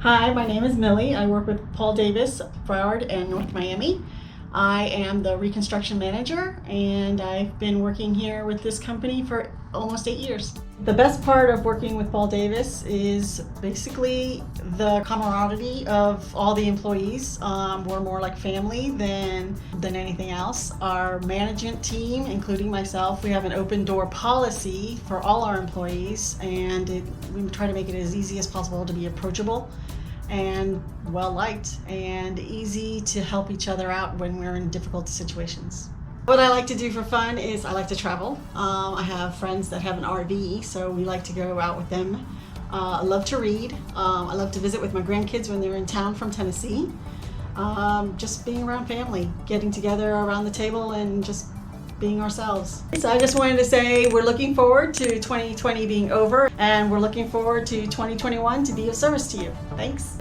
Hi, my name is Millie. I work with Paul Davis, Broward, and North Miami. I am the Reconstruction manager, and I've been working here with this company for almost 8 years. The best part of working with Paul Davis is basically the camaraderie of all the employees. We're more like family than anything else. Our management team, including myself, we have an open door policy for all our employees, and we try to make it as easy as possible to be approachable and well liked and easy to help each other out when we're in difficult situations. What I like to do for fun is I like to travel. I have friends that have an RV, so we like to go out with them. I love to read. I love to visit with my grandkids when they're in town from Tennessee. Just being around family, getting together around the table and just being ourselves. So I just wanted to say we're looking forward to 2020 being over, and we're looking forward to 2021 to be of service to you. Thanks.